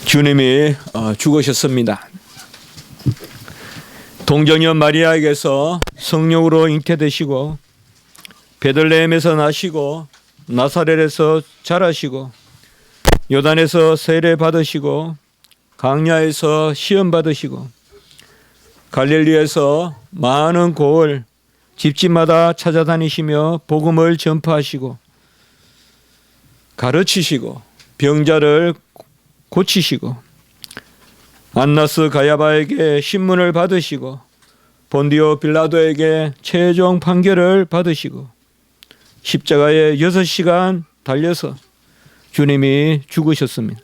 주님이 죽으셨습니다. 동정녀 마리아에게서 성령으로 잉태되시고 베들레헴에서 나시고 나사렛에서 자라시고 요단에서 세례 받으시고 강야에서 시험 받으시고 갈릴리에서 많은 고을 집집마다 찾아다니시며 복음을 전파하시고 가르치시고 병자를 고치시고 안나스 가야바에게 신문을 받으시고 본디오 빌라도에게 최종 판결을 받으시고 십자가에 6시간 달려서 주님이 죽으셨습니다.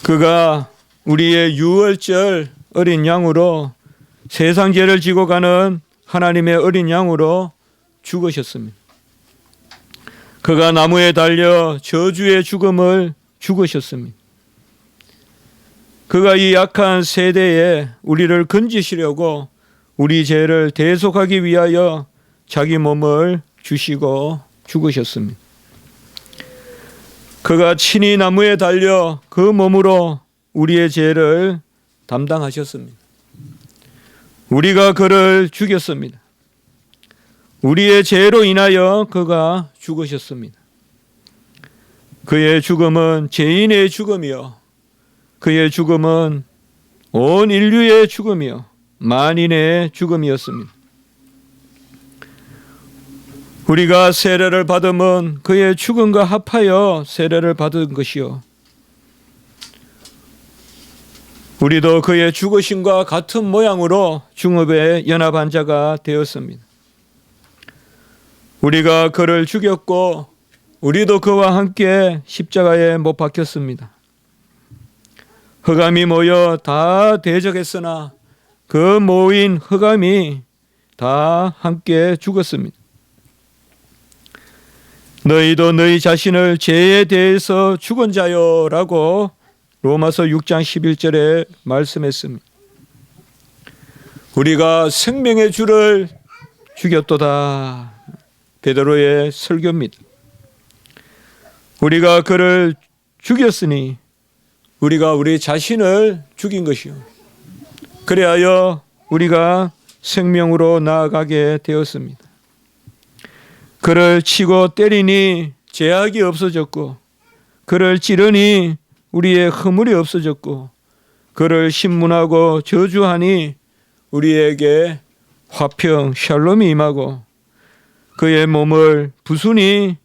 그가 우리의 유월절 어린 양으로 세상 죄를 지고 가는 하나님의 어린 양으로 죽으셨습니다. 그가 나무에 달려 저주의 죽음을 죽으셨습니다. 그가 이 약한 세대에 우리를 건지시려고 우리 죄를 대속하기 위하여 자기 몸을 주시고 죽으셨습니다. 그가 친히 나무에 달려 그 몸으로 우리의 죄를 담당하셨습니다. 우리가 그를 죽였습니다. 우리의 죄로 인하여 그가 죽으셨습니다. 그의 죽음은 죄인의 죽음이요 그의 죽음은 온 인류의 죽음이요 만인의 죽음이었습니다. 우리가 세례를 받음은 그의 죽음과 합하여 세례를 받은 것이요 우리도 그의 죽으심과 같은 모양으로 중업에 연합한 자가 되었습니다. 우리가 그를 죽였고 우리도 그와 함께 십자가에 못 박혔습니다. 흑암이 모여 다 대적했으나 그 모인 흑암이 다 함께 죽었습니다. 너희도 너희 자신을 죄에 대해서 죽은 자요 라고 로마서 6장 11절에 말씀했습니다. 우리가 생명의 주를 죽였도다. 베드로의 설교입니다. 우리가 그를 죽였으니 우리가 우리 자신을 죽인 것이요 그리하여 우리가 생명으로 나아가게 되었습니다. 그를 치고 때리니 죄악이 없어졌고 그를 찌르니 우리의 허물이 없어졌고 그를 신문하고 저주하니 우리에게 화평 샬롬이 임하고 그의 몸을 부수니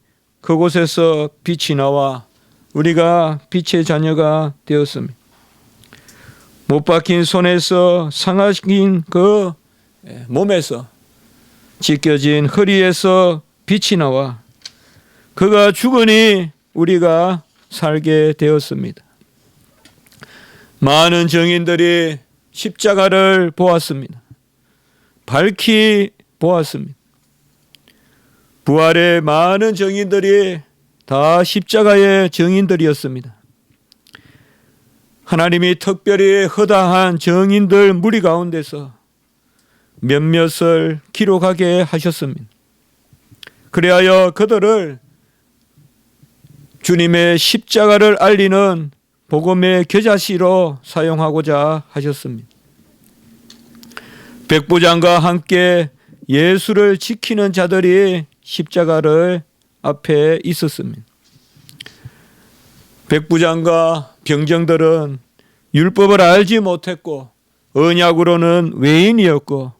그곳에서 빛이 나와 우리가 빛의 자녀가 되었습니다. 못 박힌 손에서 상하신 그 몸에서 찢겨진 허리에서 빛이 나와 그가 죽으니 우리가 살게 되었습니다. 많은 증인들이 십자가를 보았습니다. 밝히 보았습니다. 부활의 많은 증인들이 다 십자가의 증인들이었습니다. 하나님이 특별히 허다한 증인들 무리 가운데서 몇몇을 기록하게 하셨습니다. 그리하여 그들을 주님의 십자가를 알리는 복음의 겨자씨로 사용하고자 하셨습니다. 백부장과 함께 예수를 지키는 자들이 십자가를 앞에 있었습니다. 백부장과 병정들은 율법을 알지 못했고 언약으로는 외인이었고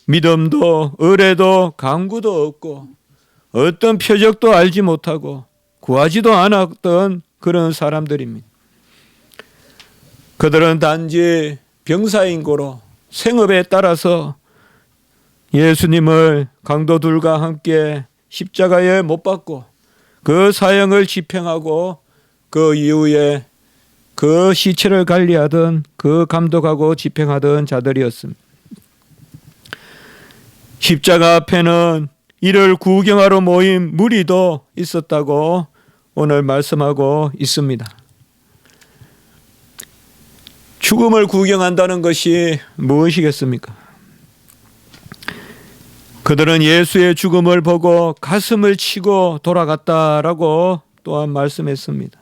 믿음도 의례도 강구도 없고 어떤 표적도 알지 못하고 구하지도 않았던 그런 사람들입니다. 그들은 단지 병사인고로 생업에 따라서 예수님을 강도들과 함께 십자가에 못 박고 그 사형을 집행하고 그 이후에 그 시체를 관리하던 그 감독하고 집행하던 자들이었습니다. 십자가 앞에는 이를 구경하러 모인 무리도 있었다고 오늘 말씀하고 있습니다. 죽음을 구경한다는 것이 무엇이겠습니까? 그들은 예수의 죽음을 보고 가슴을 치고 돌아갔다라고 또한 말씀했습니다.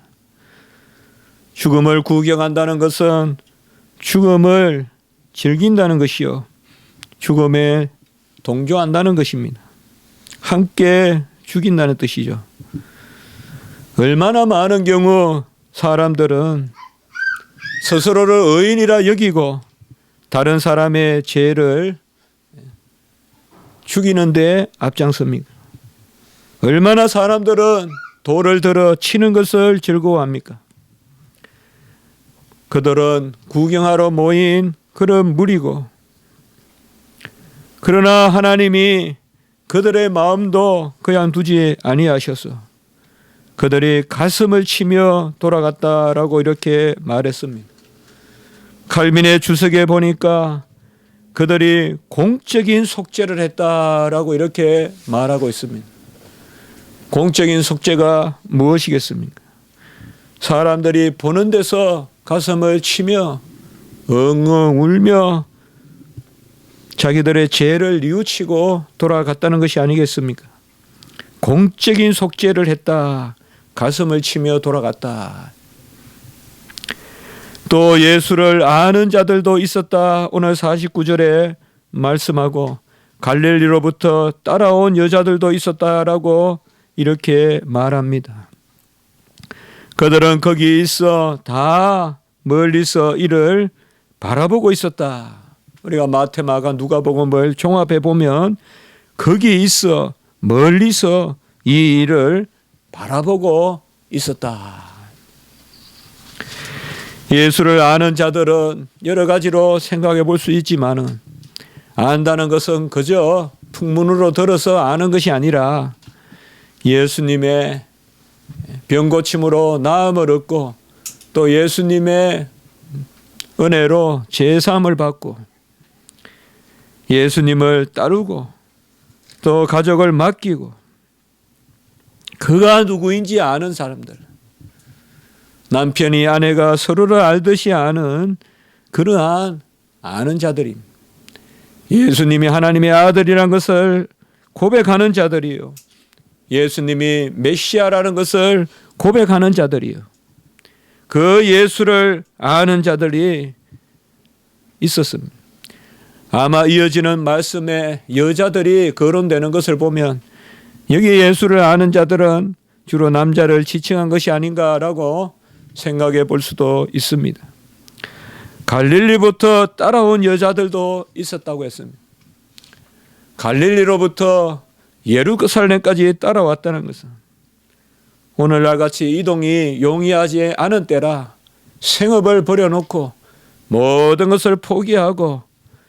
죽음을 구경한다는 것은 죽음을 즐긴다는 것이요, 죽음에 동조한다는 것입니다. 함께 죽인다는 뜻이죠. 얼마나 많은 경우 사람들은 스스로를 의인이라 여기고 다른 사람의 죄를 죽이는 데 앞장섭니까? 얼마나 사람들은 돌을 들어 치는 것을 즐거워합니까? 그들은 구경하러 모인 그런 무리고, 그러나 하나님이 그들의 마음도 그냥 두지 아니하셔서 그들이 가슴을 치며 돌아갔다라고 이렇게 말했습니다. 칼빈의 주석에 보니까 그들이 공적인 속죄를 했다라고 이렇게 말하고 있습니다. 공적인 속죄가 무엇이겠습니까? 사람들이 보는 데서 가슴을 치며 엉엉 울며 자기들의 죄를 뉘우치고 돌아갔다는 것이 아니겠습니까? 공적인 속죄를 했다. 가슴을 치며 돌아갔다. 또 예수를 아는 자들도 있었다. 오늘 49절에 말씀하고 갈릴리로부터 따라온 여자들도 있었다라고 이렇게 말합니다. 그들은 거기 있어 다 멀리서 이를 바라보고 있었다. 우리가 마태, 마가, 누가복음을 종합해 보면 거기 있어 멀리서 이 일을 바라보고 있었다. 예수를 아는 자들은 여러 가지로 생각해 볼 수 있지만은, 안다는 것은 그저 풍문으로 들어서 아는 것이 아니라 예수님의 병고침으로 나음을 얻고 또 예수님의 은혜로 제사함을 받고 예수님을 따르고 또 가족을 맡기고 그가 누구인지 아는 사람들, 남편이 아내가 서로를 알듯이 아는 그러한 아는 자들입니다. 예수님이 하나님의 아들이라는 것을 고백하는 자들이요, 예수님이 메시아라는 것을 고백하는 자들이요, 그 예수를 아는 자들이 있었습니다. 아마 이어지는 말씀에 여자들이 거론되는 것을 보면 여기 예수를 아는 자들은 주로 남자를 지칭한 것이 아닌가라고 생각해 볼 수도 있습니다. 갈릴리부터 따라온 여자들도 있었다고 했습니다. 갈릴리로부터 예루살렘까지 따라왔다는 것은 오늘날 같이 이동이 용이하지 않은 때라 생업을 버려놓고 모든 것을 포기하고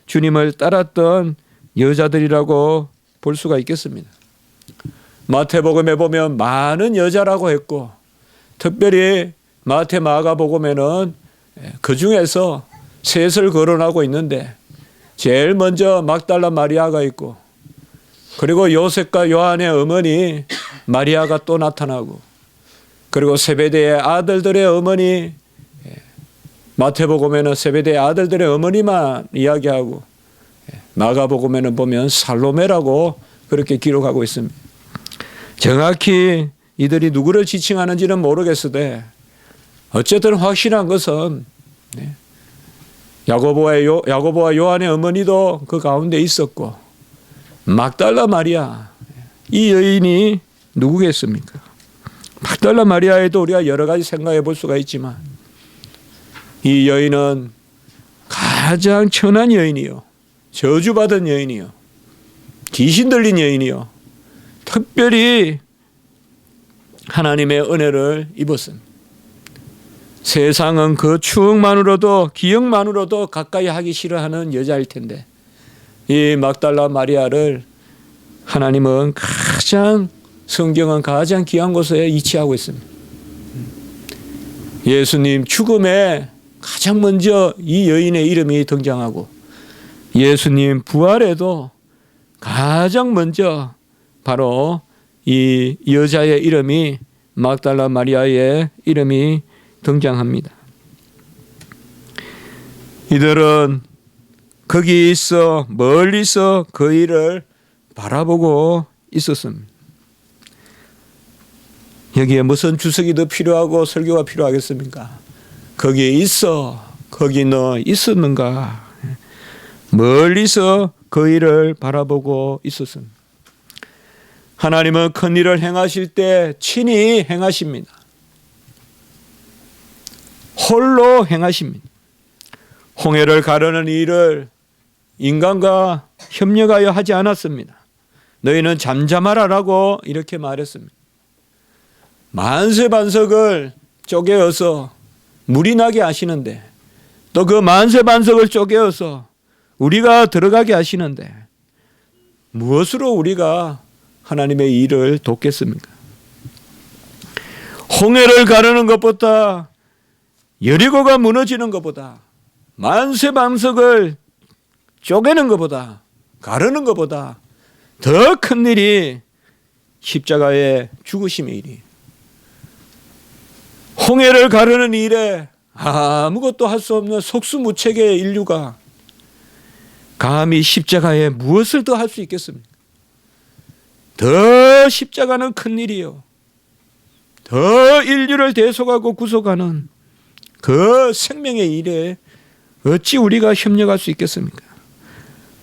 주님을 따랐던 여자들이라고 볼 수가 있겠습니다. 마태복음에 보면 많은 여자라고 했고, 특별히 마태, 마가복음에는 그 중에서 셋을 거론하고 있는데 제일 먼저 막달라 마리아가 있고, 그리고 요셉과 요한의 어머니 마리아가 또 나타나고, 그리고 세베대의 아들들의 어머니, 마태복음에는 세베대의 아들들의 어머니만 이야기하고 마가복음에는 보면 살로메라고 그렇게 기록하고 있습니다. 정확히 이들이 누구를 지칭하는지는 모르겠으되 어쨌든 확실한 것은 야고보와 요한의 어머니도 그 가운데 있었고, 막달라 마리아, 이 여인이 누구겠습니까? 막달라 마리아에도 우리가 여러 가지 생각해 볼 수가 있지만 이 여인은 가장 천한 여인이요, 저주받은 여인이요, 귀신 들린 여인이요, 특별히 하나님의 은혜를 입었습니다. 세상은 그 추억만으로도, 기억만으로도 가까이 하기 싫어하는 여자일 텐데 이 막달라 마리아를 하나님은 성경은 가장 귀한 곳에 위치하고 있습니다. 예수님 죽음에 가장 먼저 이 여인의 이름이 등장하고, 예수님 부활에도 가장 먼저 바로 이 여자의 이름이, 막달라 마리아의 이름이 등장합니다. 이들은 거기 있어 멀리서 그 일을 바라보고 있었습니다. 여기에 무슨 주석이 더 필요하고 설교가 필요하겠습니까? 거기에 있어. 거기 너 있었는가? 멀리서 그 일을 바라보고 있었습니다. 하나님은 큰 일을 행하실 때 친히 행하십니다. 홀로 행하십니다. 홍해를 가르는 일을 인간과 협력하여 하지 않았습니다. 너희는 잠잠하라라고 이렇게 말했습니다. 만세반석을 쪼개어서 물이 나게 하시는데 또 그 만세반석을 쪼개어서 우리가 들어가게 하시는데 무엇으로 우리가 하나님의 일을 돕겠습니까? 홍해를 가르는 것보다 여리고가 무너지는 것보다 만세반석을 쪼개는 것보다 가르는 것보다 더 큰 일이 십자가의 죽으심의 일이. 홍해를 가르는 일에 아무것도 할 수 없는 속수무책의 인류가 감히 십자가에 무엇을 더 할 수 있겠습니까? 더 십자가는 큰 일이요. 더 인류를 대속하고 구속하는 그 생명의 일에 어찌 우리가 협력할 수 있겠습니까?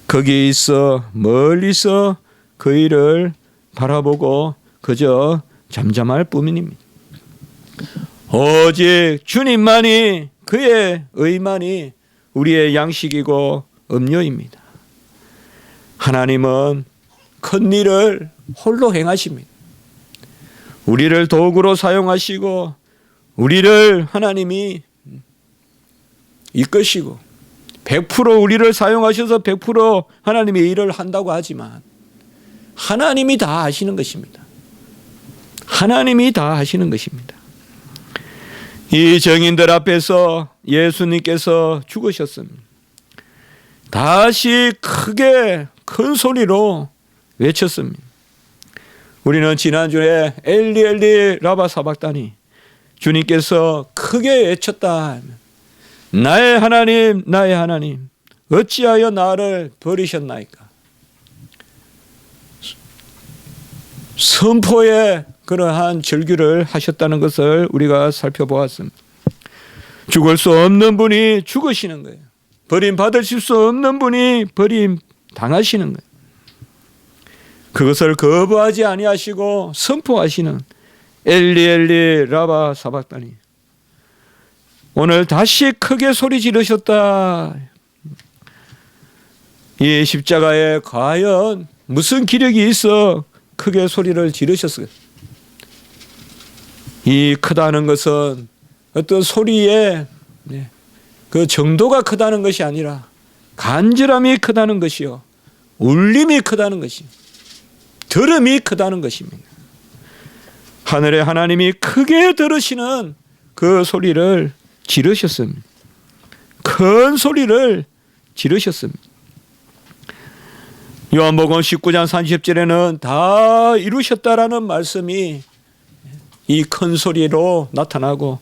거기에 있어 멀리서 그 일을 바라보고 그저 잠잠할 뿐입니다. 오직 주님만이, 그의 의만이 우리의 양식이고 음료입니다. 하나님은 큰 일을 홀로 행하십니다. 우리를 도구로 사용하시고 우리를 하나님이 이끄시고 100% 우리를 사용하셔서 100% 하나님의 일을 한다고 하지만 하나님이 다 하시는 것입니다. 하나님이 다 하시는 것입니다. 이 정인들 앞에서 예수님께서 죽으셨습니다. 다시 크게 큰 소리로 외쳤습니다. 우리는 지난주에 엘리 엘리 라바 사박다니, 주님께서 크게 외쳤다. 나의 하나님, 나의 하나님, 어찌하여 나를 버리셨나이까? 선포에 그러한 절규를 하셨다는 것을 우리가 살펴보았습니다. 죽을 수 없는 분이 죽으시는 거예요. 버림받으실 수 없는 분이 버림 당하시는 거예요. 그것을 거부하지 아니하시고 선포하시는 엘리 엘리 라바 사박다니. 오늘 다시 크게 소리 지르셨다. 이 십자가에 과연 무슨 기력이 있어 크게 소리를 지르셨어요? 이 크다는 것은 어떤 소리의 그 정도가 크다는 것이 아니라 간절함이 크다는 것이요, 울림이 크다는 것이요, 들음이 크다는 것입니다. 하늘의 하나님이 크게 들으시는 그 소리를 지르셨습니다. 큰 소리를 지르셨습니다. 요한복음 19장 30절에는 다 이루셨다라는 말씀이 이 큰 소리로 나타나고,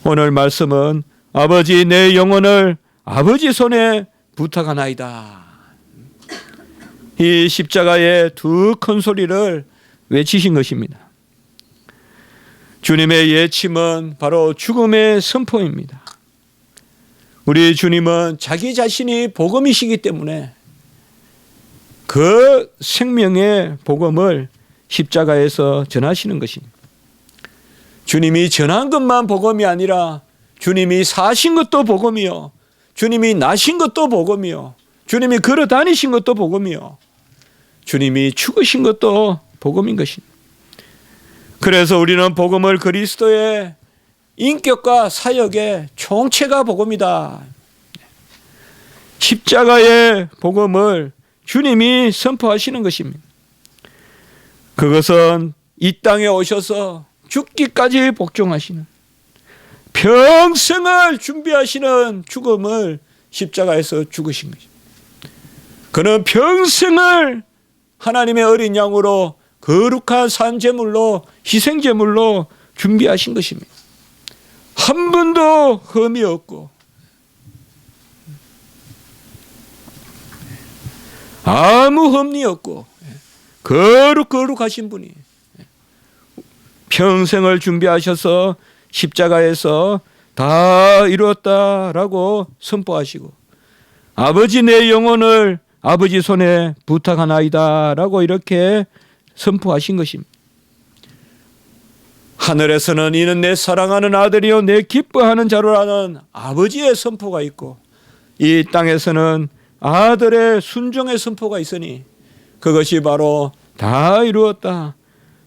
오늘 말씀은 아버지 내 영혼을 아버지 손에 부탁하나이다. 이 십자가의 두 큰 소리를 외치신 것입니다. 주님의 예침은 바로 죽음의 선포입니다. 우리 주님은 자기 자신이 복음이시기 때문에 그 생명의 복음을 십자가에서 전하시는 것입니다. 주님이 전한 것만 복음이 아니라 주님이 사신 것도 복음이요, 주님이 나신 것도 복음이요, 주님이 걸어 다니신 것도 복음이요, 주님이 죽으신 것도 복음인 것입니다. 그래서 우리는 복음을 그리스도의 인격과 사역의 총체가 복음이다. 십자가의 복음을 주님이 선포하시는 것입니다. 그것은 이 땅에 오셔서 죽기까지 복종하시는, 평생을 준비하시는 죽음을 십자가에서 죽으신 것입니다. 그는 평생을 하나님의 어린 양으로 거룩한 산제물로, 희생제물로 준비하신 것입니다. 한 번도 흠이 없고 아무 흠이 없고 거룩하신 분이 평생을 준비하셔서 십자가에서 다 이루었다라고 선포하시고 아버지 내 영혼을 아버지 손에 부탁하나이다라고 이렇게 선포하신 것입니다. 하늘에서는 이는 내 사랑하는 아들이요 내 기뻐하는 자로라는 아버지의 선포가 있고 이 땅에서는 아들의 순종의 선포가 있으니 그것이 바로 다 이루었다.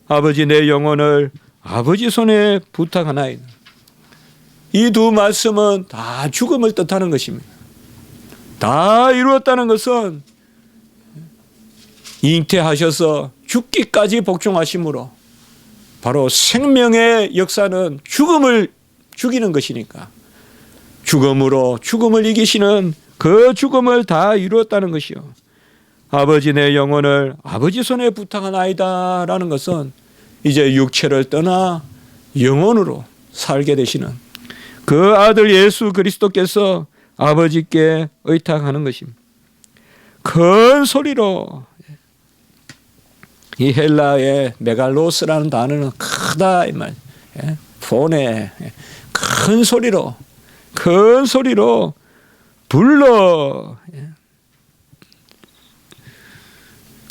아버지 내 영혼을 아버지 손에 부탁하나이다. 이 두 말씀은 다 죽음을 뜻하는 것입니다. 다 이루었다는 것은 잉태하셔서 죽기까지 복종하심으로 바로 생명의 역사는 죽음을 죽이는 것이니까 죽음으로 죽음을 이기시는 그 죽음을 다 이루었다는 것이요. 아버지 내 영혼을 아버지 손에 부탁하나이다 라는 것은 이제 육체를 떠나 영혼으로 살게 되시는 그 아들 예수 그리스도께서 아버지께 의탁하는 것입니다. 큰 소리로 이 헬라의 메갈로스라는 단어는 크다 이 말. 폰에 큰 소리로 불러.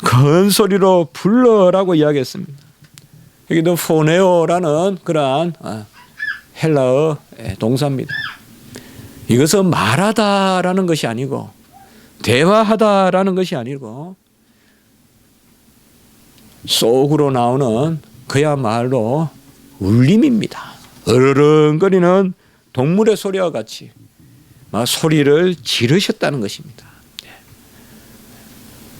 큰 소리로 불러라고 이야기했습니다. 여기도 포네오라는 그러한 헬라어 동사입니다. 이것은 말하다라는 것이 아니고 대화하다라는 것이 아니고 속으로 나오는 그야말로 울림입니다. 으르렁거리는 동물의 소리와 같이 막 소리를 지르셨다는 것입니다.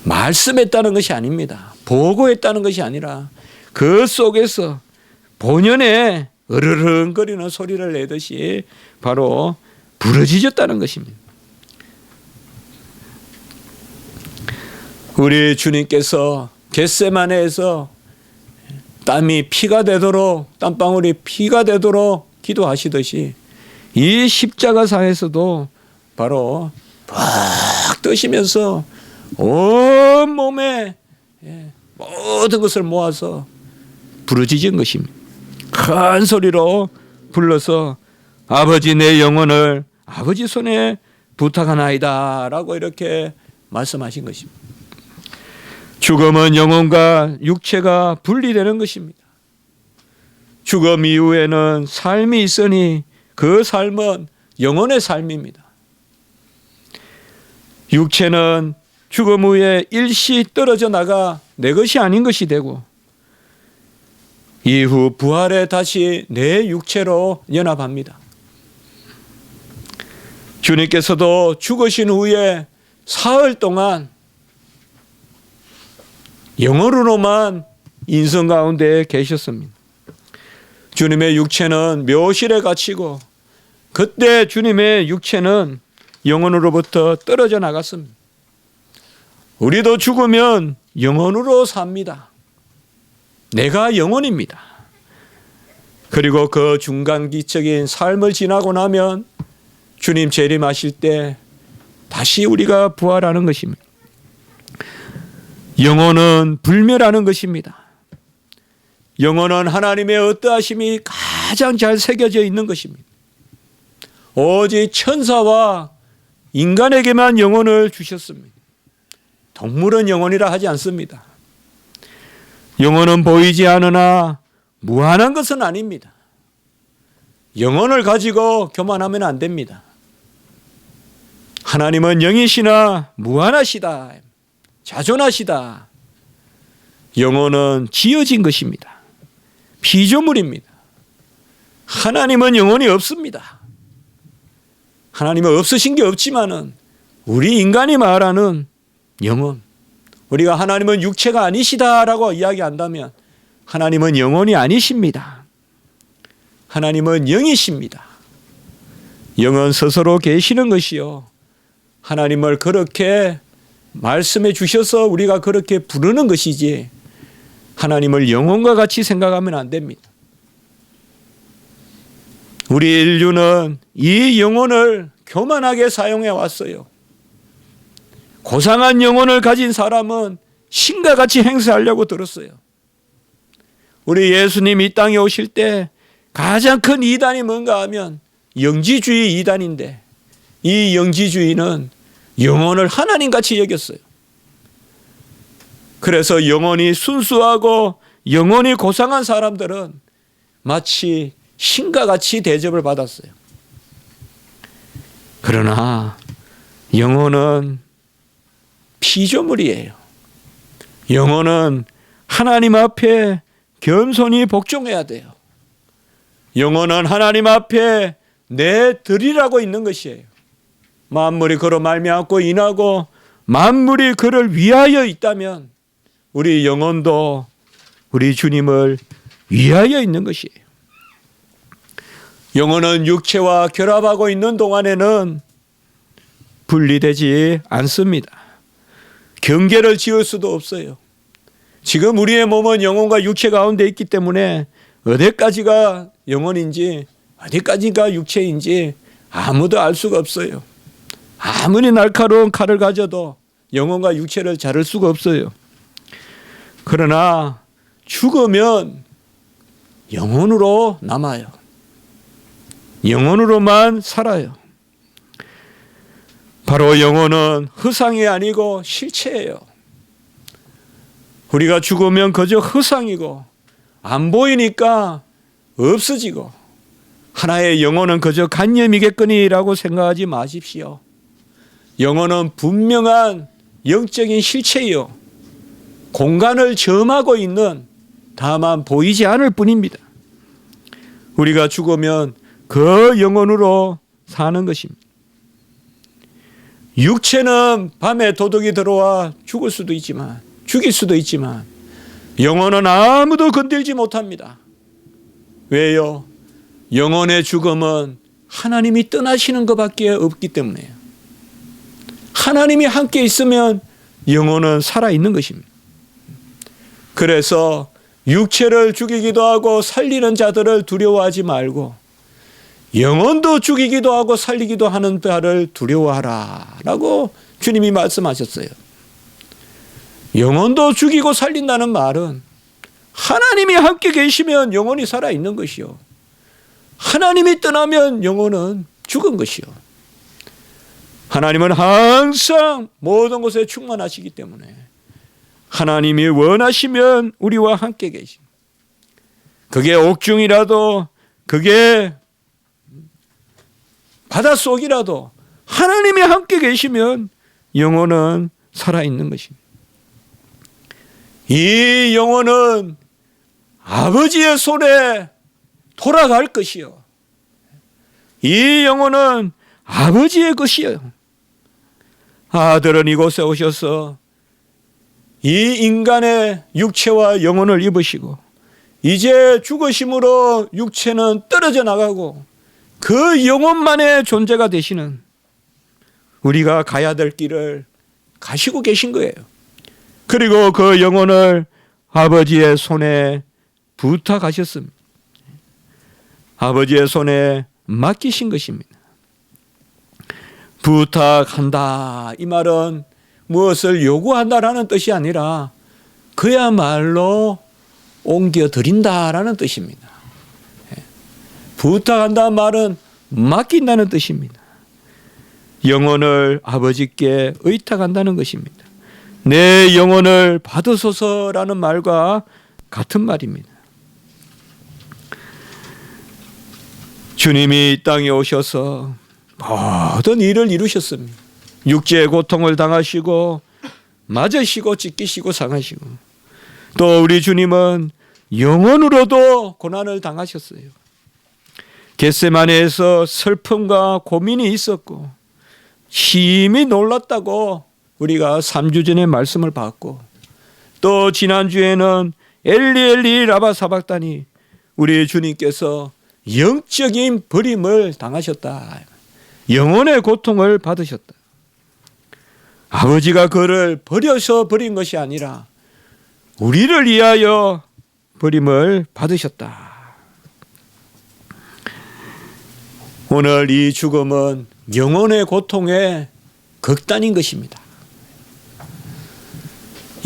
말씀했다는 것이 아닙니다. 보고했다는 것이 아니라 그 속에서 본연의 으르렁거리는 소리를 내듯이 바로 부르짖었다는 것입니다. 우리 주님께서 겟세마네에서 땀이 피가 되도록 땀방울이 피가 되도록 기도하시듯이 이 십자가상에서도 바로 푹 뜨시면서 온 몸에 모든 것을 모아서 부르짖은 것입니다. 큰 소리로 불러서 아버지 내 영혼을 아버지 손에 부탁하나이다 라고 이렇게 말씀하신 것입니다. 죽음은 영혼과 육체가 분리되는 것입니다. 죽음 이후에는 삶이 있으니 그 삶은 영혼의 삶입니다. 육체는 죽음 후에 일시 떨어져 나가 내 것이 아닌 것이 되고 이후 부활에 다시 내 육체로 연합합니다. 주님께서도 죽으신 후에 사흘 동안 영으로만 인성 가운데 계셨습니다. 주님의 육체는 묘실에 갇히고 그때 주님의 육체는 영혼으로부터 떨어져 나갔습니다. 우리도 죽으면 영혼으로 삽니다. 내가 영혼입니다. 그리고 그 중간기적인 삶을 지나고 나면 주님 재림하실 때 다시 우리가 부활하는 것입니다. 영혼은 불멸하는 것입니다. 영혼은 하나님의 어떠하심이 가장 잘 새겨져 있는 것입니다. 오직 천사와 인간에게만 영혼을 주셨습니다. 동물은 영혼이라 하지 않습니다. 영혼은 보이지 않으나 무한한 것은 아닙니다. 영혼을 가지고 교만하면 안 됩니다. 하나님은 영이시나 무한하시다. 자존하시다. 영혼은 지어진 것입니다. 피조물입니다. 하나님은 영혼이 없습니다. 하나님은 없으신 게 없지만은 우리 인간이 말하는 영혼, 우리가 하나님은 육체가 아니시다라고 이야기한다면 하나님은 영혼이 아니십니다. 하나님은 영이십니다. 영은 스스로 계시는 것이요. 하나님을 그렇게 말씀해 주셔서 우리가 그렇게 부르는 것이지 하나님을 영혼과 같이 생각하면 안 됩니다. 우리 인류는 이 영혼을 교만하게 사용해 왔어요. 고상한 영혼을 가진 사람은 신과 같이 행세하려고 들었어요. 우리 예수님 이 땅에 오실 때 가장 큰 이단이 뭔가 하면 영지주의 이단인데, 이 영지주의는 영혼을 하나님같이 여겼어요. 그래서 영혼이 순수하고 영혼이 고상한 사람들은 마치 신과 같이 대접을 받았어요. 그러나 영혼은 피조물이에요. 영혼은 하나님 앞에 겸손히 복종해야 돼요. 영혼은 하나님 앞에 내 들이라고 있는 것이에요. 만물이 그로 말미암고 인하고 만물이 그를 위하여 있다면 우리 영혼도 우리 주님을 위하여 있는 것이에요. 영혼은 육체와 결합하고 있는 동안에는 분리되지 않습니다. 경계를 지을 수도 없어요. 지금 우리의 몸은 영혼과 육체 가운데 있기 때문에 어디까지가 영혼인지 어디까지가 육체인지 아무도 알 수가 없어요. 아무리 날카로운 칼을 가져도 영혼과 육체를 자를 수가 없어요. 그러나 죽으면 영혼으로 남아요. 영혼으로만 살아요. 바로 영혼은 허상이 아니고 실체예요. 우리가 죽으면 그저 허상이고 안 보이니까 없어지고 하나의 영혼은 그저 간념이겠거니라고 생각하지 마십시오. 영혼은 분명한 영적인 실체이요, 공간을 점하고 있는, 다만 보이지 않을 뿐입니다. 우리가 죽으면 그 영혼으로 사는 것입니다. 육체는 밤에 도둑이 들어와 죽일 수도 있지만 영혼은 아무도 건들지 못합니다. 왜요? 영혼의 죽음은 하나님이 떠나시는 것밖에 없기 때문에요. 하나님이 함께 있으면 영혼은 살아있는 것입니다. 그래서 육체를 죽이기도 하고 살리는 자들을 두려워하지 말고 영혼도 죽이기도 하고 살리기도 하는 자를 두려워하라 라고 주님이 말씀하셨어요. 영혼도 죽이고 살린다는 말은 하나님이 함께 계시면 영혼이 살아있는 것이요, 하나님이 떠나면 영혼은 죽은 것이요. 하나님은 항상 모든 것에 충만하시기 때문에 하나님이 원하시면 우리와 함께 계십니다. 그게 옥중이라도 그게 바닷속이라도 하나님이 함께 계시면 영혼은 살아있는 것입니다. 이 영혼은 아버지의 손에 돌아갈 것이요, 이 영혼은 아버지의 것이요. 아들은 이곳에 오셔서 이 인간의 육체와 영혼을 입으시고 이제 죽으심으로 육체는 떨어져 나가고 그 영혼만의 존재가 되시는, 우리가 가야 될 길을 가시고 계신 거예요. 그리고 그 영혼을 아버지의 손에 부탁하셨습니다. 아버지의 손에 맡기신 것입니다. 부탁한다, 이 말은 무엇을 요구한다라는 뜻이 아니라 그야말로 옮겨드린다라는 뜻입니다. 부탁한다는 말은 맡긴다는 뜻입니다. 영혼을 아버지께 의탁한다는 것입니다. 내 영혼을 받으소서라는 말과 같은 말입니다. 주님이 이 땅에 오셔서 모든 일을 이루셨습니다. 육체의 고통을 당하시고 맞으시고 찢기시고 상하시고, 또 우리 주님은 영혼으로도 고난을 당하셨어요. 겟세마네에서 슬픔과 고민이 있었고 심히 놀랐다고 우리가 3주 전에 말씀을 받고, 또 지난주에는 엘리 엘리 라마 사박다니, 우리 주님께서 영적인 버림을 당하셨다, 영혼의 고통을 받으셨다. 아버지가 그를 버려서 버린 것이 아니라 우리를 위하여 버림을 받으셨다. 오늘 이 죽음은 영혼의 고통의 극단인 것입니다.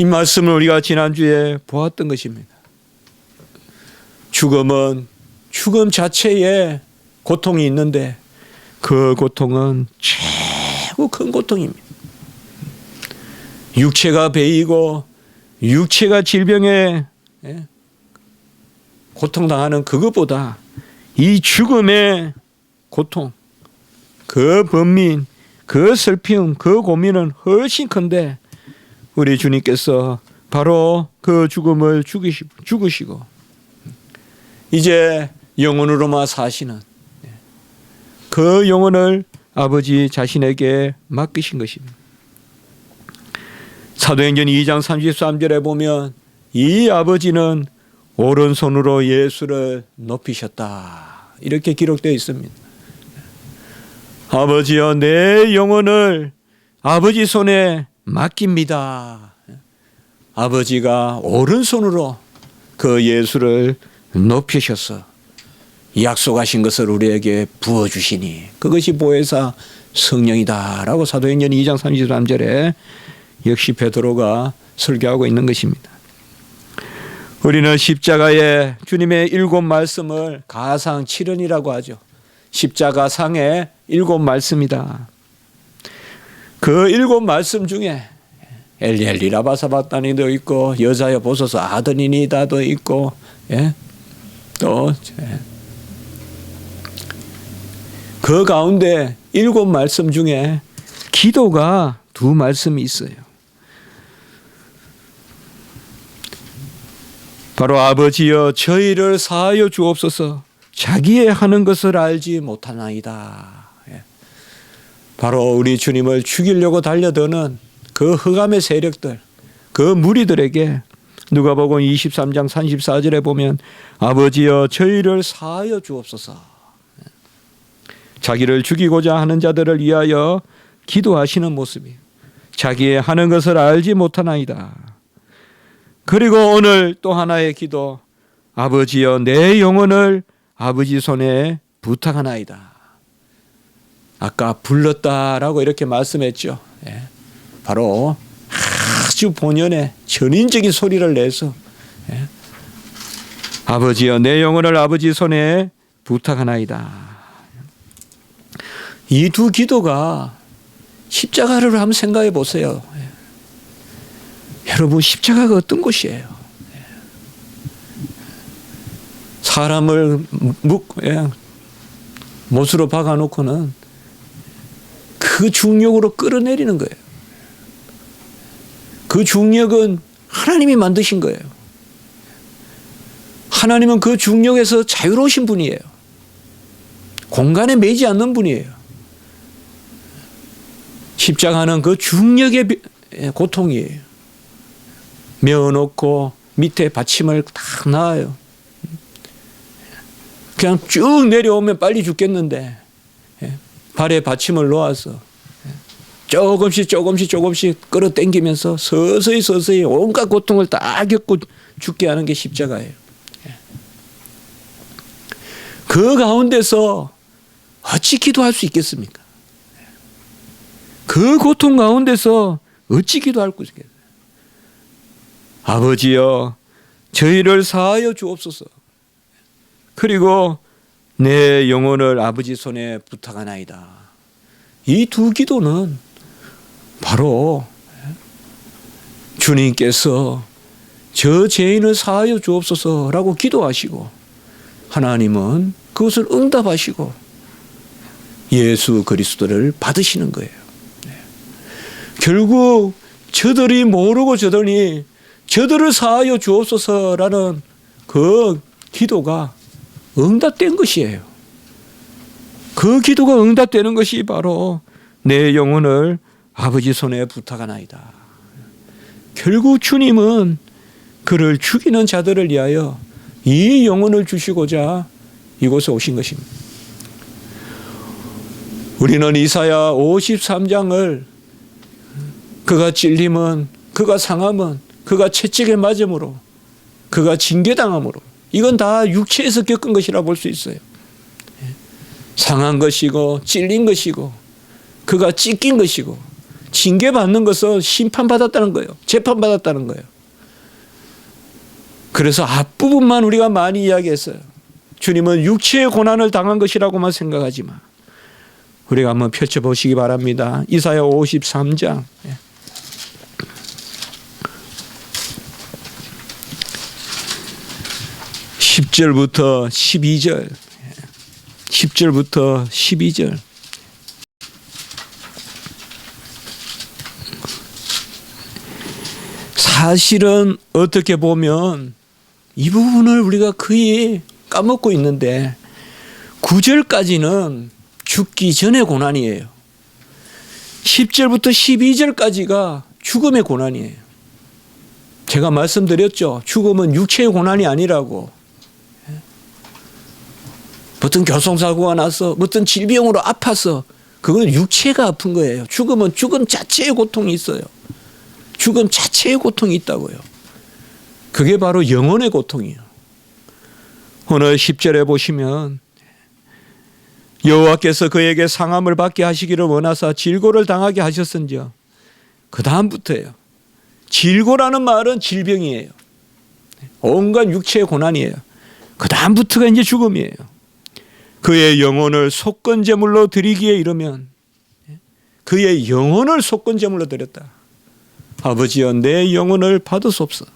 이 말씀을 우리가 지난주에 보았던 것입니다. 죽음은 죽음 자체에 고통이 있는데 그 고통은 최고 큰 고통입니다. 육체가 베이고 육체가 질병에 고통당하는 그것보다 이 죽음의 고통, 그 번민, 그 슬픔, 그 고민은 훨씬 큰데 우리 주님께서 바로 그 죽음을 죽으시고 이제 영원으로만 사시는 그 영혼을 아버지 자신에게 맡기신 것입니다. 사도행전 2장 33절에 보면 이 아버지는 오른손으로 예수를 높이셨다. 이렇게 기록되어 있습니다. 아버지여 내 영혼을 아버지 손에 맡깁니다. 아버지가 오른손으로 그 예수를 높이셔서 약속하신 것을 우리에게 부어주시니 그것이 보혜사 성령이다라고 사도행전 2장 33절에 역시 베드로가 설교하고 있는 것입니다. 우리는 십자가의 주님의 7 말씀을 가상 7언이라고 하죠. 십자가상의 7 말씀이다. 그 7 말씀 중에 엘리 라마 사박다니도 있고 여자여 보소서 아드니니다도 있고 또 그 가운데 7 말씀 중에 기도가 2 말씀이 있어요. 바로 아버지여 저희를 사하여 주옵소서 자기의 하는 것을 알지 못하나이다. 바로 우리 주님을 죽이려고 달려드는 그 흑암의 세력들, 그 무리들에게 누가복음 23장 34절에 보면 아버지여 저희를 사하여 주옵소서. 자기를 죽이고자 하는 자들을 위하여 기도하시는 모습이 자기의 하는 것을 알지 못하나이다. 그리고 오늘 또 하나의 기도 아버지여 내 영혼을 아버지 손에 부탁하나이다. 아까 불렀다라고 이렇게 말씀했죠. 바로 아주 본연의 전인적인 소리를 내서 아버지여 내 영혼을 아버지 손에 부탁하나이다. 이 2 기도가 십자가를 한번 생각해 보세요. 여러분 십자가가 어떤 곳이에요? 사람을 못으로 박아놓고는 그 중력으로 끌어내리는 거예요. 그 중력은 하나님이 만드신 거예요. 하나님은 그 중력에서 자유로우신 분이에요. 공간에 매이지 않는 분이에요. 십자가는 그 중력의 고통이에요. 메어놓고 밑에 받침을 딱 놔요. 그냥 쭉 내려오면 빨리 죽겠는데 발에 받침을 놓아서 조금씩 끌어당기면서 서서히 온갖 고통을 다 겪고 죽게 하는 게 십자가예요. 그 가운데서 어찌 기도할 수 있겠습니까? 그 고통 가운데서 어찌 기도할 수 있겠어요? 아버지여 저희를 사하여 주옵소서. 그리고 내 영혼을 아버지 손에 부탁하나이다. 이 2 기도는 바로 주님께서 저 죄인을 사하여 주옵소서라고 기도하시고 하나님은 그것을 응답하시고 예수 그리스도를 받으시는 거예요. 결국 저들이 모르고 저들이 저들을 사하여 주옵소서라는 그 기도가 응답된 것이에요. 그 기도가 응답되는 것이 바로 내 영혼을 아버지 손에 부탁하나이다. 결국 주님은 그를 죽이는 자들을 위하여 이 영혼을 주시고자 이곳에 오신 것입니다. 우리는 이사야 53장을 그가 찔림은 그가 상함은 그가 채찍에 맞음으로 그가 징계당함으로 이건 다 육체에서 겪은 것이라 볼 수 있어요. 상한 것이고 찔린 것이고 그가 찢긴 것이고 징계받는 것은 심판받았다는 거예요. 재판받았다는 거예요. 그래서 앞부분만 우리가 많이 이야기했어요. 주님은 육체의 고난을 당한 것이라고만 생각하지만 우리가 한번 펼쳐보시기 바랍니다. 이사야 53장 10절부터 12절 10절부터 12절 사실은 어떻게 보면 이 부분을 우리가 거의 까먹고 있는데 9절까지는 죽기 전의 고난이에요. 10절부터 12절까지가 죽음의 고난이에요. 제가 말씀드렸죠. 죽음은 육체의 고난이 아니라고. 어떤 교통사고가 나서 어떤 질병으로 아파서 그건 육체가 아픈 거예요. 죽음은 죽음 자체의 고통이 있어요. 죽음 자체의 고통이 있다고요. 그게 바로 영혼의 고통이에요. 오늘 10절에 보시면 여호와께서 그에게 상함을 받게 하시기를 원하사 질고를 당하게 하셨은지요. 그 다음부터예요. 질고라는 말은 질병이에요. 온갖 육체의 고난이에요. 그 다음부터가 이제 죽음이에요. 그의 영혼을 속건제물로 드리기에 이르면 그의 영혼을 속건제물로 드렸다. 아버지여 내 영혼을 받으소서.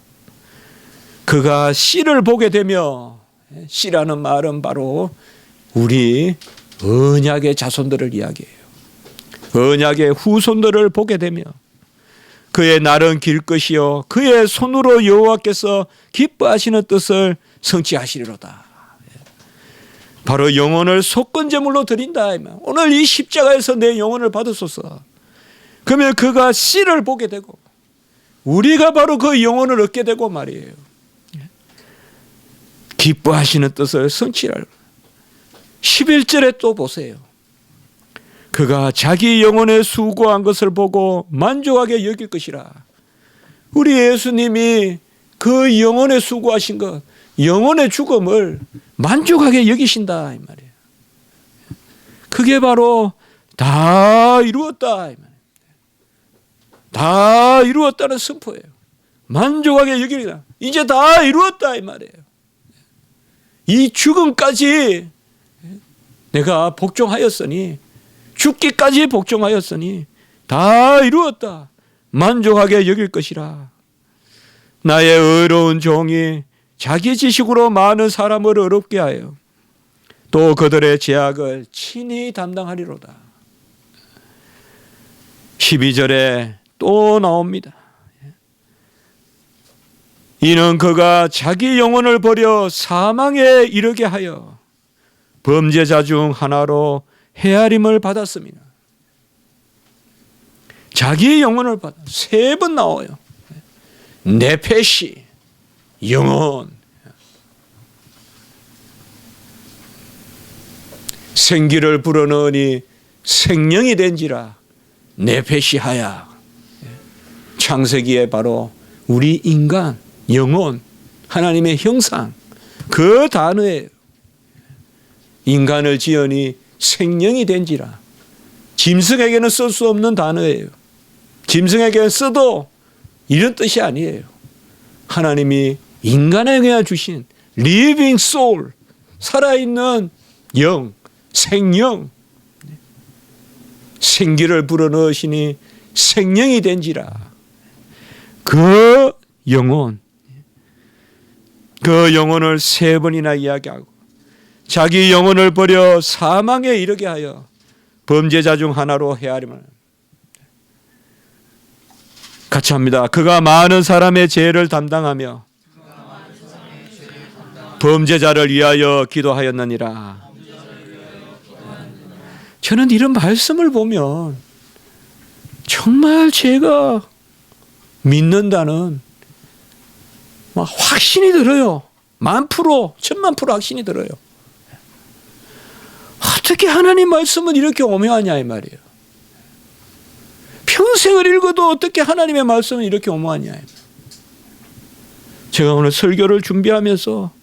그가 씨를 보게 되며 씨라는 말은 바로 우리 언약의 자손들을 이야기해요. 언약의 후손들을 보게 되며 그의 날은 길 것이요 그의 손으로 여호와께서 기뻐하시는 뜻을 성취하시리로다. 바로 영혼을 속건제물로 드린다. 오늘 이 십자가에서 내 영혼을 받으소서. 그러면 그가 씨를 보게 되고 우리가 바로 그 영혼을 얻게 되고 말이에요. 기뻐하시는 뜻을 성취하라. 11절에 또 보세요. 그가 자기 영혼에 수고한 것을 보고 만족하게 여길 것이라. 우리 예수님이 그 영혼에 수고하신 것, 영혼의 죽음을 만족하게 여기신다 이 말이에요. 그게 바로 다 이루었다 이 말이에요. 다 이루었다는 선포예요. 만족하게 여기리라. 이제 다 이루었다 이 말이에요. 이 죽음까지 내가 복종하였으니 죽기까지 복종하였으니 다 이루었다. 만족하게 여길 것이라. 나의 의로운 종이 자기 지식으로 많은 사람을 어렵게 하여 또 그들의 죄악을 친히 담당하리로다. 12절에 또 나옵니다. 이는 그가 자기 영혼을 버려 사망에 이르게 하여 범죄자 중 하나로 헤아림을 받았습니다. 자기 영혼을 받아 3번 나와요. 네페시 영혼, 생기를 불어넣으니 생명이 된지라 네페시하야. 창세기에 바로 우리 인간 영혼 하나님의 형상 그 단어에 인간을 지으니 생명이 된지라. 짐승에게는 쓸 수 없는 단어예요. 짐승에게는 써도 이런 뜻이 아니에요. 하나님이 인간에게 주신 living soul, 살아있는 영, 생명, 생기를 불어넣으시니 생명이 된지라. 그 영혼, 그 영혼을 3번이나 이야기하고 자기 영혼을 버려 사망에 이르게 하여 범죄자 중 하나로 헤아림을. 같이 합니다. 그가 많은 사람의 죄를 담당하며 범죄자를 위하여 기도하였느니라. 저는 이런 말씀을 보면 정말 제가 믿는다는 막 확신이 들어요. 1000%, 1000% 확신이 들어요. 어떻게 하나님 말씀은 이렇게 오묘하냐 이 말이에요. 평생을 읽어도 어떻게 하나님의 말씀은 이렇게 오묘하냐. 제가 오늘 설교를 준비하면서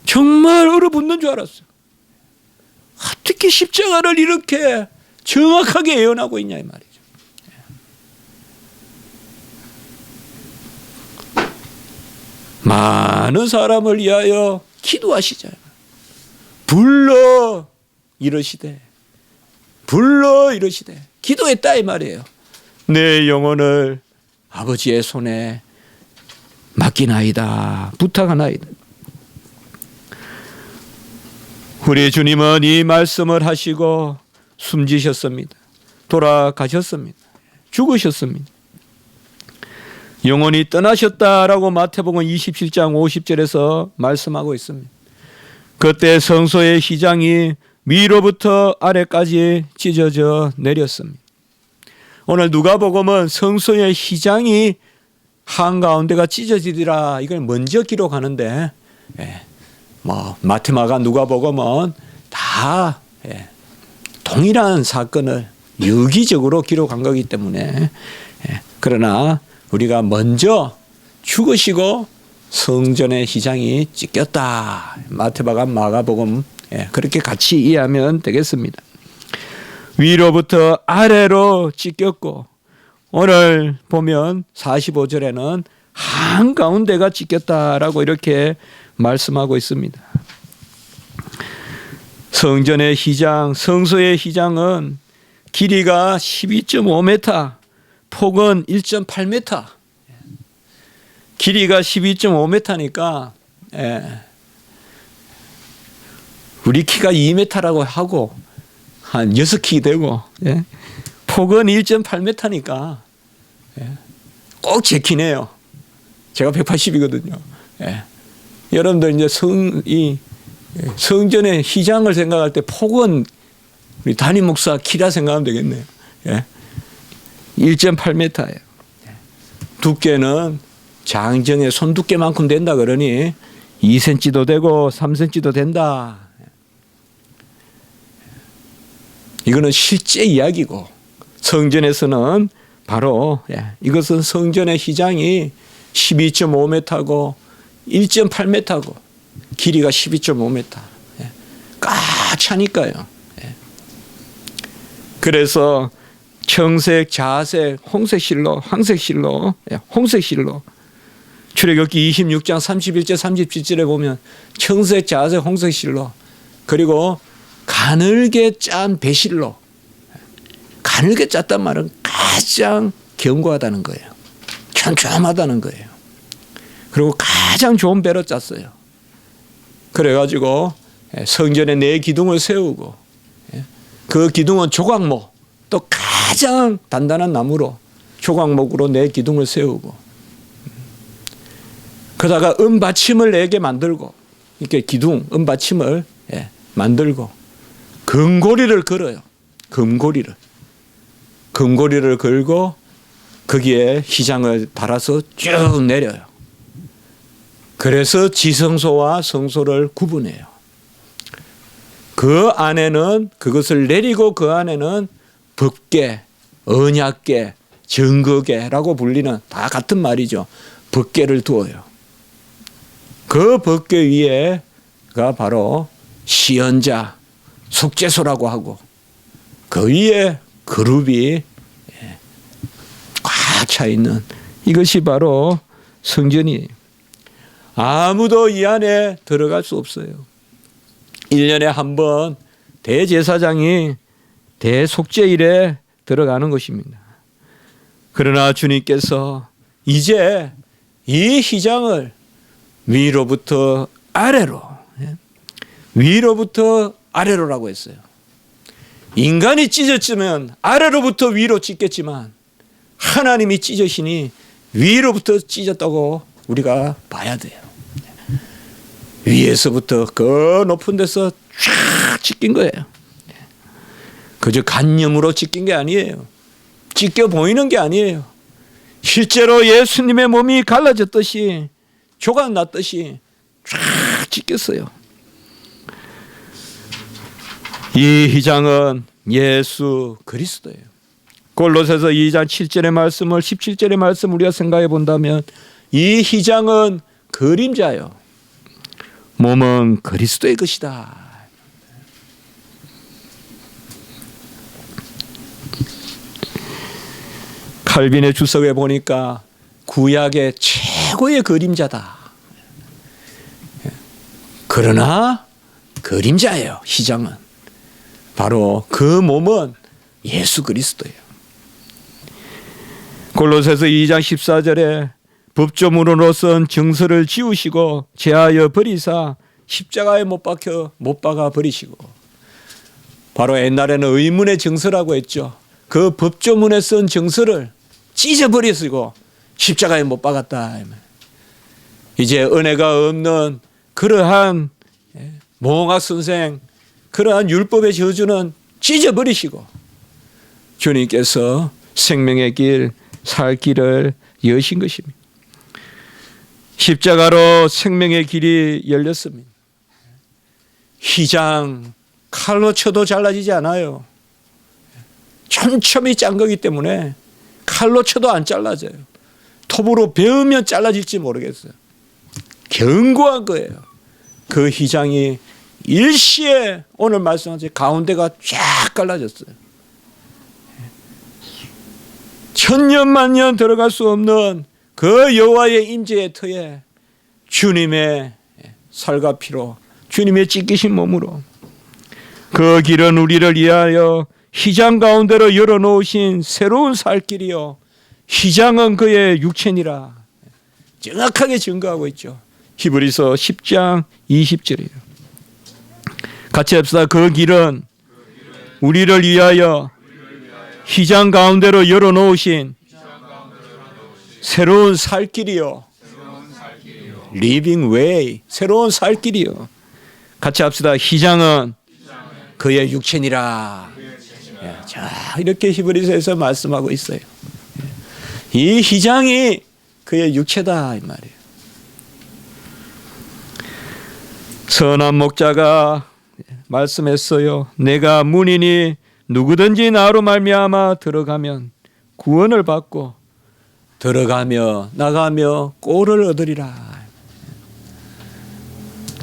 정말 얼어붙는 줄 알았어요. 어떻게 십자가를 이렇게 정확하게 예언하고 있냐 이 말이죠. 많은 사람을 위하여 기도하시자. 불러 이러시되 기도했다 이 말이에요. 내 영혼을 아버지의 손에 맡기나이다, 부탁하나이다. 우리 주님은 이 말씀을 하시고 숨지셨습니다. 돌아가셨습니다. 죽으셨습니다. 영원히 떠나셨다라고 마태복음 27장 50절에서 말씀하고 있습니다. 그때 성소의 휘장이 위로부터 아래까지 찢어져 내렸습니다. 오늘 누가복음은 성소의 휘장이 한가운데가 찢어지리라 이걸 먼저 기록하는데, 마태, 마가, 누가복음은 다 동일한 사건을 유기적으로 기록한 거기 때문에, 그러나 우리가 먼저 죽으시고 성전의 휘장이 찢겼다, 마태, 마가, 마가복음 그렇게 같이 이해하면 되겠습니다. 위로부터 아래로 찢겼고, 오늘 보면 45절에는 한가운데가 찢겼다라고 이렇게 말씀하고 있습니다. 성전의 휘장, 성소의 휘장은 길이가 12.5m, 폭은 1.8m. 길이가 12.5m니까 우리 키가 2m라고 하고 한 6키 되고, 폭은 1.8m니까 꼭 제 키네요. 제가 180이거든요. 여러분들 이제 성전의 휘장을 생각할 때 폭은 우리 담임 목사 키라 생각하면 되겠네요. 1.8m예요. 두께는 장정의 손 두께만큼 된다 그러니 2cm도 되고 3cm도 된다. 이거는 실제 이야기고, 성전에서는 바로 이것은 성전의 휘장이 12.5m고 1.8m고 길이가 12.5m. 까차니까요. 그래서 청색, 자색, 홍색실로, 황색실로, 홍색실로, 출애굽기 26장 31절 37절에 보면 청색, 자색, 홍색실로, 그리고 가늘게 짠 배실로. 가늘게 짰단 말은 가장 견고하다는 거예요. 촘촘하다는 거예요. 그리고 가장 좋은 배로 짰어요. 그래가지고 성전에 네 기둥을 세우고, 그 기둥은 조각목, 또 가장 단단한 나무로 조각목으로 네 기둥을 세우고, 그러다가 은받침을 4개 만들고, 이렇게 기둥, 은받침을 만들고, 금고리를 걸어요. 금고리를 걸고 거기에 휘장을 달아서 쭉 내려요. 그래서 지성소와 성소를 구분해요. 그 안에는, 그것을 내리고 그 안에는 법궤, 언약궤, 증거궤라고 불리는, 다 같은 말이죠. 법궤를 두어요. 그 법궤 위에가 바로 시언자, 속죄소라고 하고, 그 위에 그룹이 꽉 차 있는, 이것이 바로 성전이에요. 아무도 이 안에 들어갈 수 없어요. 1년에 한 번 대제사장이 대속죄일에 들어가는 것입니다. 그러나 주님께서 이제 이 휘장을 위로부터 아래로, 위로부터 아래로라고 했어요. 인간이 찢어지면 아래로부터 위로 찢겠지만, 하나님이 찢으시니 위로부터 찢었다고 우리가 봐야 돼요. 위에서부터 그 높은 데서 쫙 찢긴 거예요. 그저 간념으로 찢긴 게 아니에요. 찢겨 보이는 게 아니에요. 실제로 예수님의 몸이 갈라졌듯이, 조각 났듯이 쫙 찢겼어요. 이 휘장은 예수 그리스도예요. 골로새서 2장 7절의 말씀을, 17절의 말씀 우리가 생각해 본다면, 이 휘장은 그림자요, 몸은 그리스도의 것이다. 칼빈의 주석에 보니까 구약의 최고의 그림자다. 그러나 그림자예요. 휘장은 바로 그 몸은 예수 그리스도예요. 골로새서 2장 14절에 법조문으로 쓴 증서를 지우시고 제하여 버리사 십자가에 못 박아 버리시고, 바로 옛날에는 의문의 증서라고 했죠. 그 법조문에 쓴 증서를 찢어버리시고 십자가에 못 박았다. 이제 은혜가 없는 그러한 모홍학 선생, 그러한 율법의 저주는 찢어버리시고 주님께서 생명의 길, 살 길을 여신 것입니다. 십자가로 생명의 길이 열렸습니다. 휘장, 칼로 쳐도 잘라지지 않아요. 촘촘히 짠 거기 때문에 칼로 쳐도 안 잘라져요. 톱으로 베으면 잘라질지 모르겠어요. 견고한 거예요. 그 휘장이 일시에 오늘 말씀하신 가운데가 쫙 갈라졌어요. 천년만년 들어갈 수 없는 그 여호와의 임재의 터에 주님의 살과 피로, 주님의 찢기신 몸으로 그 길은 우리를 위하여 휘장 가운데로 열어놓으신 새로운 살 길이요, 휘장은 그의 육체니라 정확하게 증거하고 있죠. 히브리서 10장 20절이에요. 같이 합시다. 그 길은 우리를 위하여 휘장 가운데로 열어놓으신 새로운 살 길이요, living way, 새로운 살 길이요. 같이 합시다. 휘장은 그의 육체니라. 자, 이렇게 히브리서에서 말씀하고 있어요. 이 휘장이 그의 육체다 이 말이에요. 선한 목자가 말씀했어요. 내가 문이니 누구든지 나로 말미암아 들어가면 구원을 받고 들어가며 나가며 꼴을 얻으리라.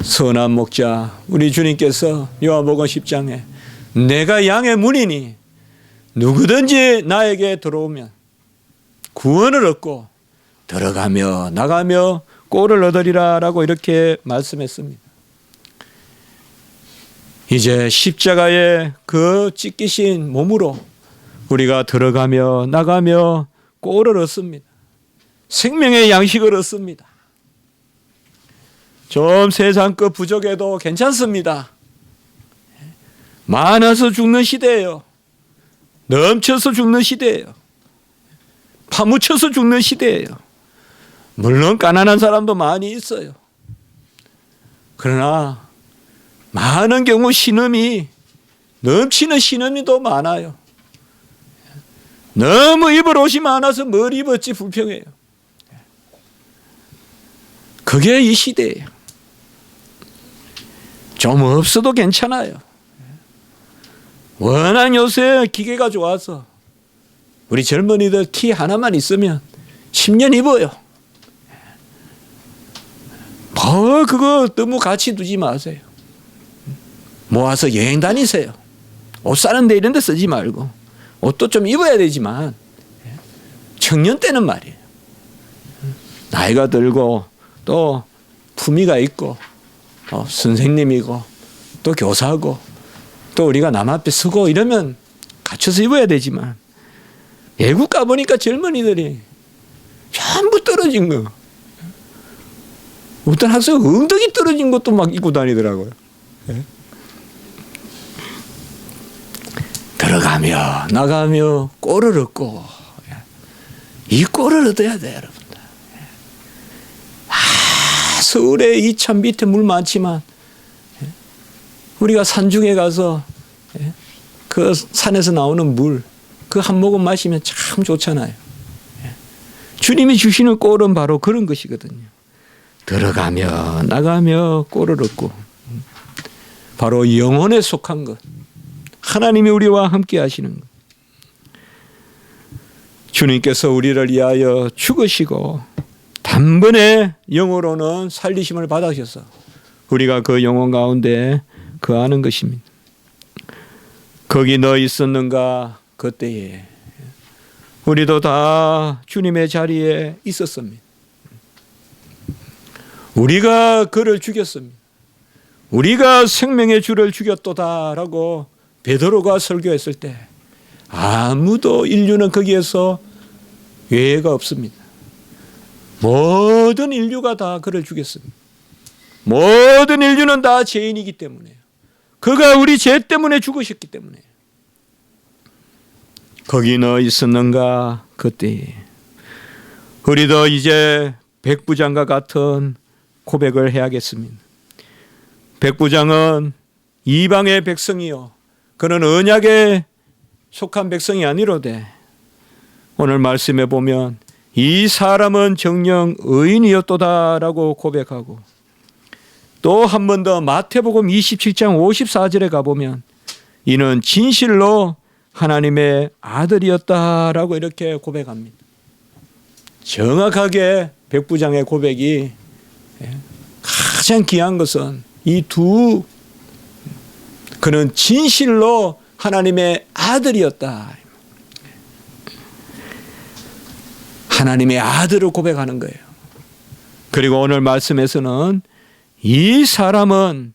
선한 목자, 우리 주님께서 요한복음 10장에 내가 양의 문이니 누구든지 나에게 들어오면 구원을 얻고 들어가며 나가며 꼴을 얻으리라 라고 이렇게 말씀했습니다. 이제 십자가의 그 찢기신 몸으로 우리가 들어가며 나가며 꼴을 얻습니다. 생명의 양식을 얻습니다. 좀 세상 것 부족해도 괜찮습니다. 많아서 죽는 시대예요. 넘쳐서 죽는 시대예요. 파묻혀서 죽는 시대예요. 물론 가난한 사람도 많이 있어요. 그러나 많은 경우 신음이, 넘치는 신음이 더 많아요. 너무 입을 옷이 많아서 뭘 입었지 불평해요. 그게 이 시대예요. 좀 없어도 괜찮아요. 워낙 요새 기계가 좋아서 우리 젊은이들 티 하나만 있으면 10년 입어요. 뭐 그거 너무 같이 두지 마세요. 모아서 여행 다니세요. 옷 사는 데 이런 데 쓰지 말고. 옷도 좀 입어야 되지만 청년 때는 말이에요. 나이가 들고 또 품위가 있고 선생님이고 또 교사고 또 우리가 남 앞에 서고 이러면 갖춰서 입어야 되지만, 외국 가보니까 젊은이들이 전부 떨어진 거, 어떤 학생 엉덩이 떨어진 것도 막 입고 다니더라고요. 들어가며 나가며 꼴을 얻고, 이 꼴을 얻어야 돼요, 여러분들. 서울에 이 참 밑에 물 많지만 우리가 산중에 가서 그 산에서 나오는 물, 그 한 모금 마시면 참 좋잖아요. 주님이 주시는 꼴은 바로 그런 것이거든요. 들어가며 나가며 꼴을 얻고, 바로 영혼에 속한 것, 하나님이 우리와 함께 하시는 것. 주님께서 우리를 위하여 죽으시고 단번에 영으로는 살리심을 받으셔서 우리가 그 영혼 가운데 거하는 것입니다. 거기 너 있었는가? 그때에 우리도 다 주님의 자리에 있었습니다. 우리가 그를 죽였습니다. 우리가 생명의 주를 죽였도다라고 베드로가 설교했을 때 아무도 인류는 거기에서 예외가 없습니다. 모든 인류가 다 그를 죽였습니다. 모든 인류는 다 죄인이기 때문에요. 그가 우리 죄 때문에 죽으셨기 때문에. 거기 너 있었는가 그때. 우리도 이제 백부장과 같은 고백을 해야겠습니다. 백부장은 이방의 백성이요, 그는 언약에 속한 백성이 아니로되 오늘 말씀에 보면 이 사람은 정녕 의인이었도다라고 고백하고, 또 한 번 더 마태복음 27장 54절에 가보면 이는 진실로 하나님의 아들이었다라고 이렇게 고백합니다. 정확하게 백부장의 고백이 가장 귀한 것은 이 두, 그는 진실로 하나님의 아들이었다. 하나님의 아들을 고백하는 거예요. 그리고 오늘 말씀에서는 이 사람은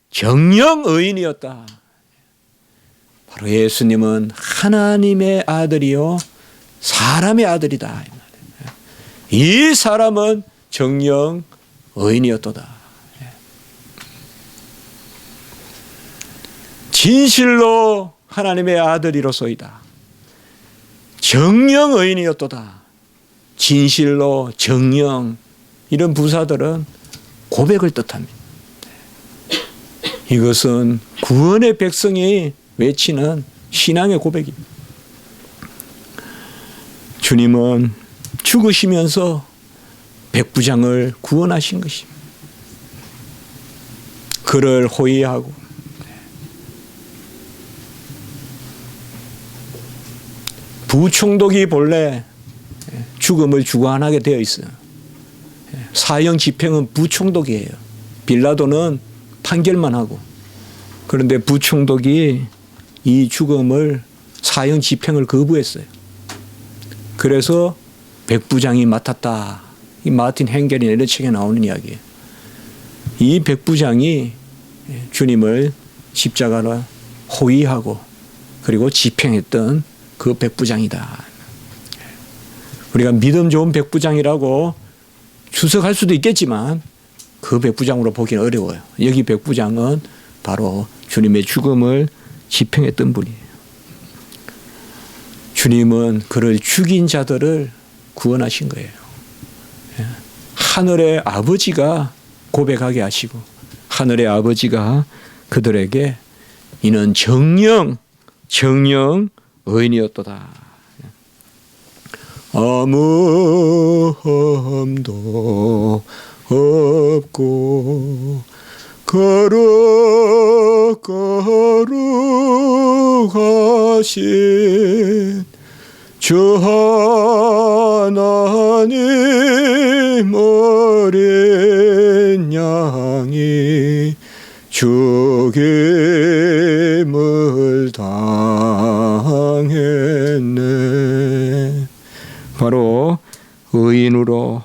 정녕 의인이었다. 바로 예수님은 하나님의 아들이요 사람의 아들이다. 이 사람은 정녕 의인이었도다. 진실로 하나님의 아들이로소이다. 정녕 의인이었도다. 진실로, 정녕, 이런 부사들은 고백을 뜻합니다. 이것은 구원의 백성이 외치는 신앙의 고백입니다. 주님은 죽으시면서 백부장을 구원하신 것입니다. 그를 호위하고 부총독이 본래 죽음을 주관하게 되어 있어요. 사형 집행은 부총독이에요. 빌라도는 판결만 하고, 그런데 부총독이 이 죽음을, 사형 집행을 거부했어요. 그래서 백부장이 맡았다. 이 마틴 행겔이나 이런 책에 나오는 이야기예요. 이 백부장이 주님을 십자가로 호위하고 그리고 집행했던 그 백부장이다. 우리가 믿음 좋은 백부장이라고 추석할 수도 있겠지만 그 백부장으로 보기는 어려워요. 여기 백부장은 바로 주님의 죽음을 집행했던 분이에요. 주님은 그를 죽인 자들을 구원하신 거예요. 하늘의 아버지가 고백하게 하시고, 하늘의 아버지가 그들에게 이는 정녕 의인이었도다. 아무 흠도 없고 거룩하신 주 하나님 어린 양이 죽임을 당했네. 바로 의인으로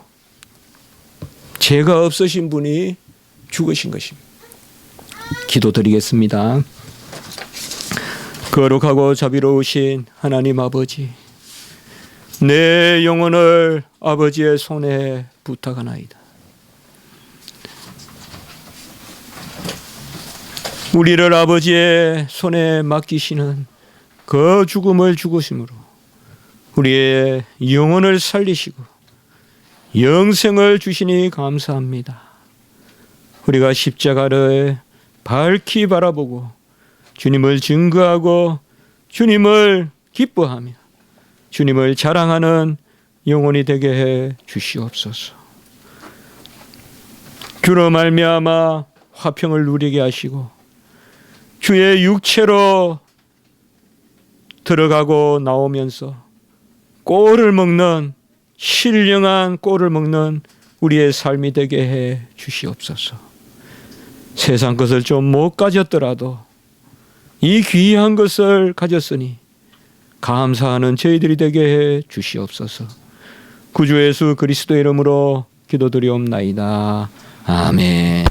죄가 없으신 분이 죽으신 것입니다. 기도드리겠습니다. 거룩하고 자비로우신 하나님 아버지, 내 영혼을 아버지의 손에 부탁하나이다. 우리를 아버지의 손에 맡기시는 그 죽음을 죽으심으로 우리의 영혼을 살리시고 영생을 주시니 감사합니다. 우리가 십자가를 밝히 바라보고 주님을 증거하고 주님을 기뻐하며 주님을 자랑하는 영혼이 되게 해 주시옵소서. 주로 말미암아 화평을 누리게 하시고 주의 육체로 들어가고 나오면서 꼴을 먹는, 신령한 꼴을 먹는 우리의 삶이 되게 해 주시옵소서. 세상 것을 좀 못 가졌더라도 이 귀한 것을 가졌으니 감사하는 저희들이 되게 해 주시옵소서. 구주 예수 그리스도의 이름으로 기도드리옵나이다. 아멘.